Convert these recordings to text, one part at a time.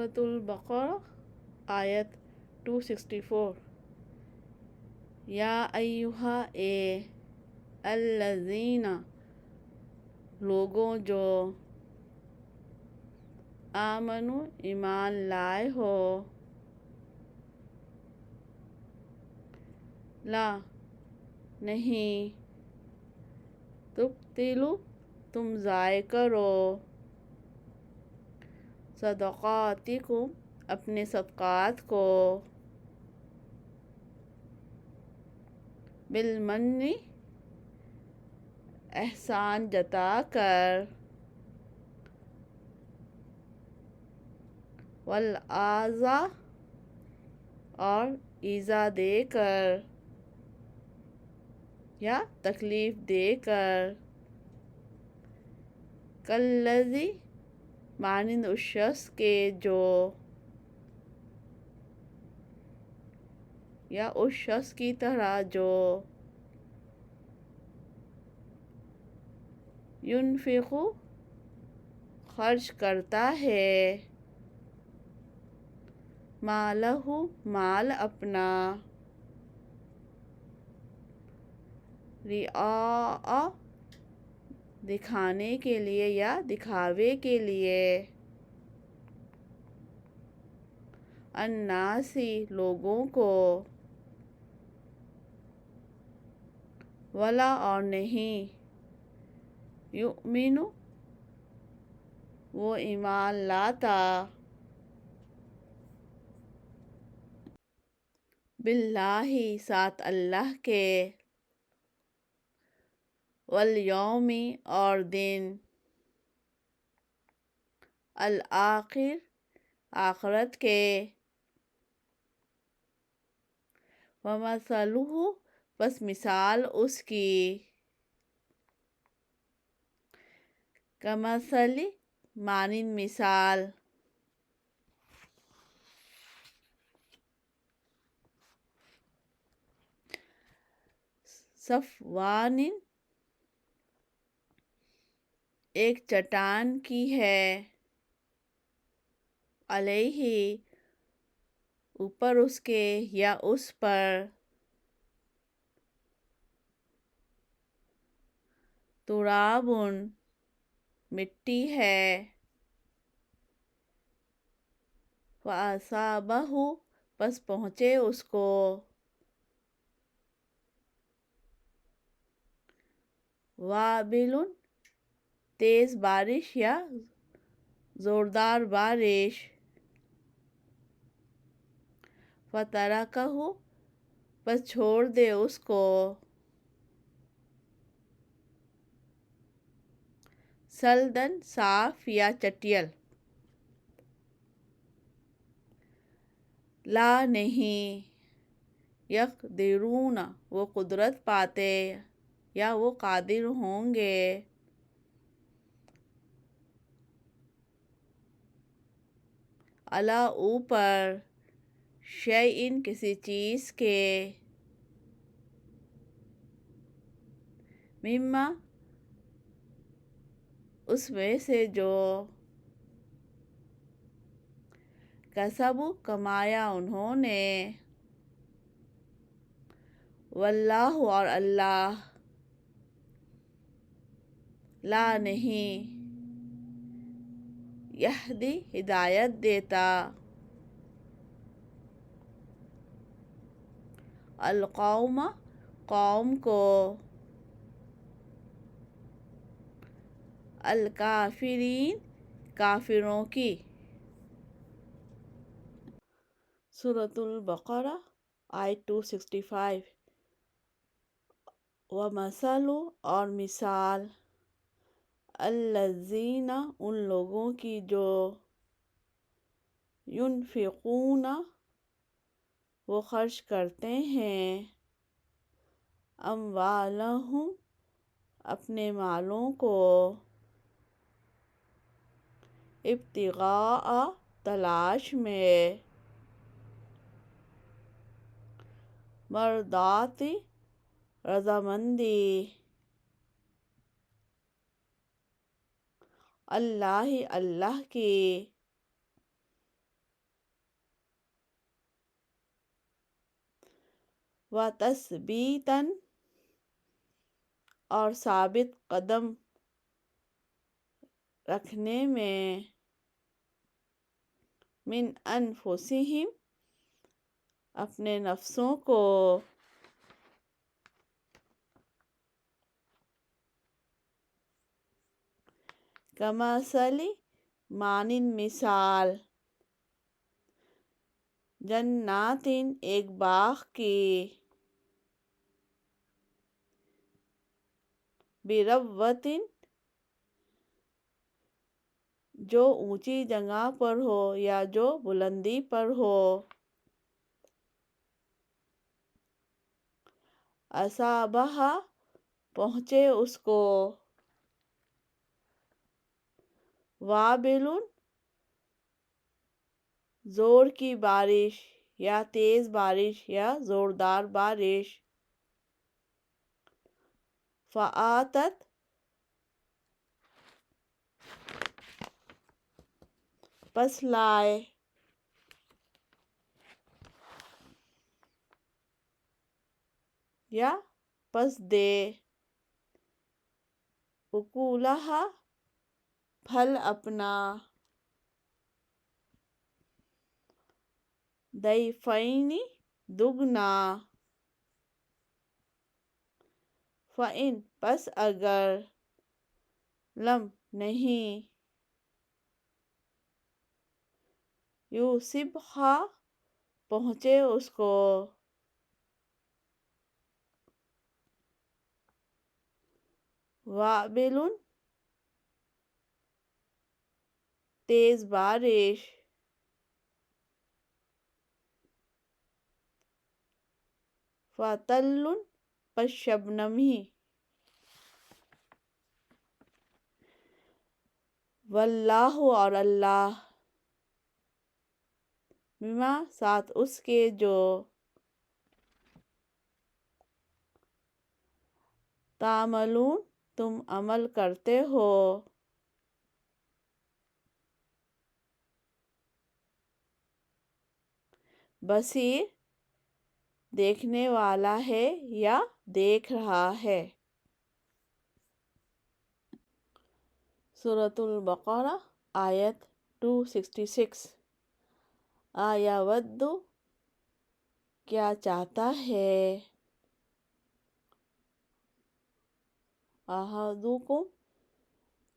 سورۃ البقرہ آیت 264۔ یا ایہا اے الذین لوگوں جو آمنو ایمان لائے ہو، لا نہیں، تبطلوا تم ضائع کرو، صدقاتکم اپنے صدقات کو، بالمن احسان جتا کر، والاذی اور ایذا دے کر یا تکلیف دے کر، کالذی مانند اس شخص کے جو، یا اس شخص کی طرح جو، ينفق خرچ کرتا ہے، مالہ مال اپنا، رعاء دکھانے کے لیے یا دکھاوے کے لیے، الناس لوگوں کو، ولا اور نہیں، یؤمن وہ ایمان لاتا، باللہ ساتھ اللہ کے، والیوم اور دن، الآخر آخرت کے، ومثلہ بس مثال اس کی، کمثل مانند مثال، صفوان ایک چٹان کی ہے، علیہ اوپر اس کے یا اس پر، تراب مٹی ہے، فاصابہ پس پہنچے اس کو، وابل تیز بارش یا زوردار بارش، فترکہ پس چھوڑ دے اس کو، سلدن صاف یا چٹیل، لا نہیں، یقدرون وہ قدرت پاتے یا وہ قادر ہوں گے، علی اوپر، شیئن کسی چیز کے، مما اس میں سے جو، کسبوا کمایا انہوں نے، واللہ اور اللہ، لا نہیں، یہدی ہدایت دیتا، القوم قوم کو، الکافرین کافروں کی۔ سورۃ البقرہ آیت 265۔ ومثل اور مثال، الذین ان لوگوں کی جو، ينفقون وہ خرچ کرتے ہیں، اموالہم اپنے مالوں کو، ابتغاء تلاش میں، مرضات رضامندی، اللہ اللہ کی، و تثبیتاً اور ثابت قدم رکھنے میں من انفسہم اپنے نفسوں کو کمثل مانند مثال جنات ایک باغ کی بربوۃ جو اونچی جگہ پر ہو یا جو بلندی پر ہو اصابہا پہنچے اس کو وابل زور کی بارش یا تیز بارش یا زوردار بارش فآتت پس لائے یا پس دے اکولہا پھل اپنا ضعفین دگنا فإن پس اگر لم نہیں یصبھا پہنچے اس کو وابل تیز بارش فطل پس شبنمی واللہ اور اللہ بما ساتھ اس کے جو تعملون تم عمل کرتے ہو بصیر دیکھنے والا ہے یا دیکھ رہا ہے۔ سورۃ البقرہ آیت 266 آیاود کیا چاہتا ہے احدکم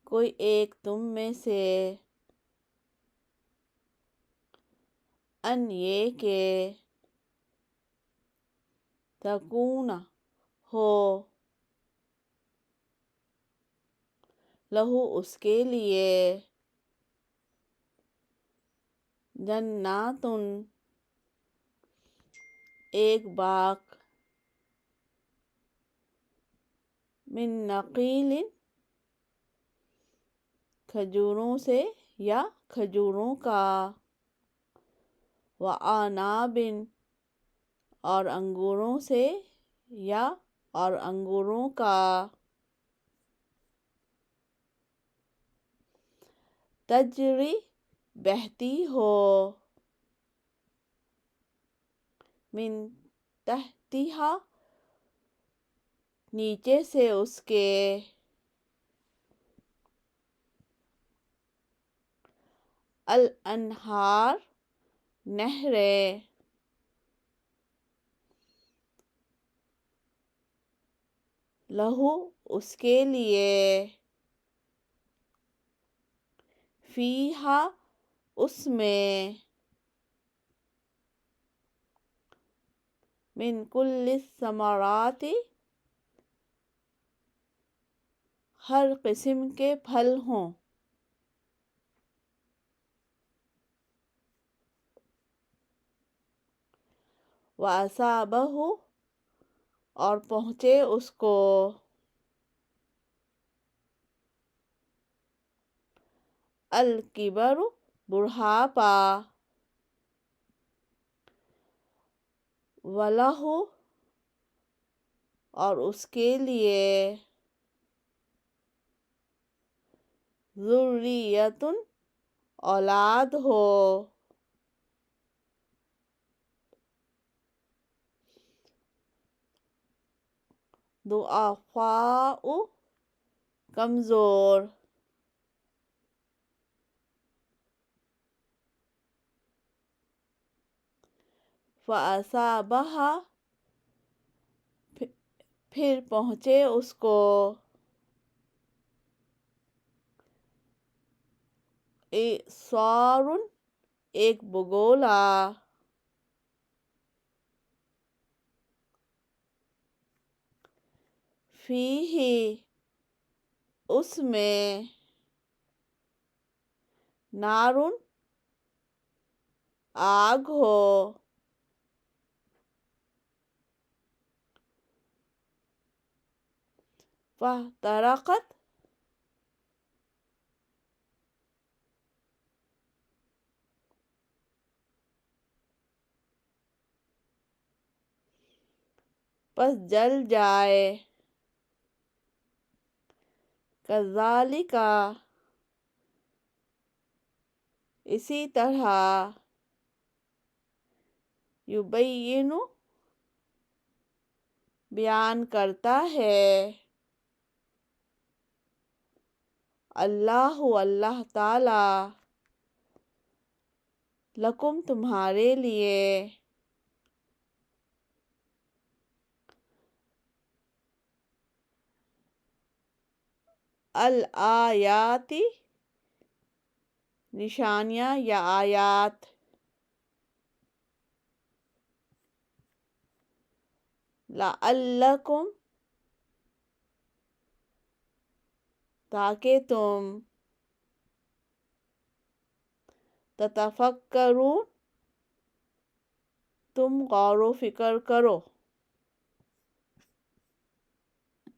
کوئی ایک تم میں سے ان یہ کہ تکون ہو لہو اس کے لیے جنات ایک باغ من نخیل کھجوروں سے یا کھجوروں کا وعناب اور انگوروں سے یا اور انگوروں کا تجری بہتی ہو من تحتہا نیچے سے اس کے الانہار نہریں لہو اس کے لیے فیہا اس میں من کل الثمرات ہر قسم کے پھل ہوں وَأَصَابَهُ اور پہنچے اس کو الکبر بڑھاپا وَلَہُ اور اس کے لیے ذُرِّیَّۃٌ اولاد ہو ضعفاء کمزور، فَأَصَابَہا پھر پہنچے اس کو، اعصار ایک بگولا، فیہ اس میں، نار آگ ہو، فاحترقت پس جل جائے، کذالک اسی طرح، یبین بیان کرتا ہے، اللہ تعالی، لکم تمہارے لیے، الآیات نشانیاں یا آیات، لعلکم تاکہ تم، تتفکرون تم غور و فکر کرو،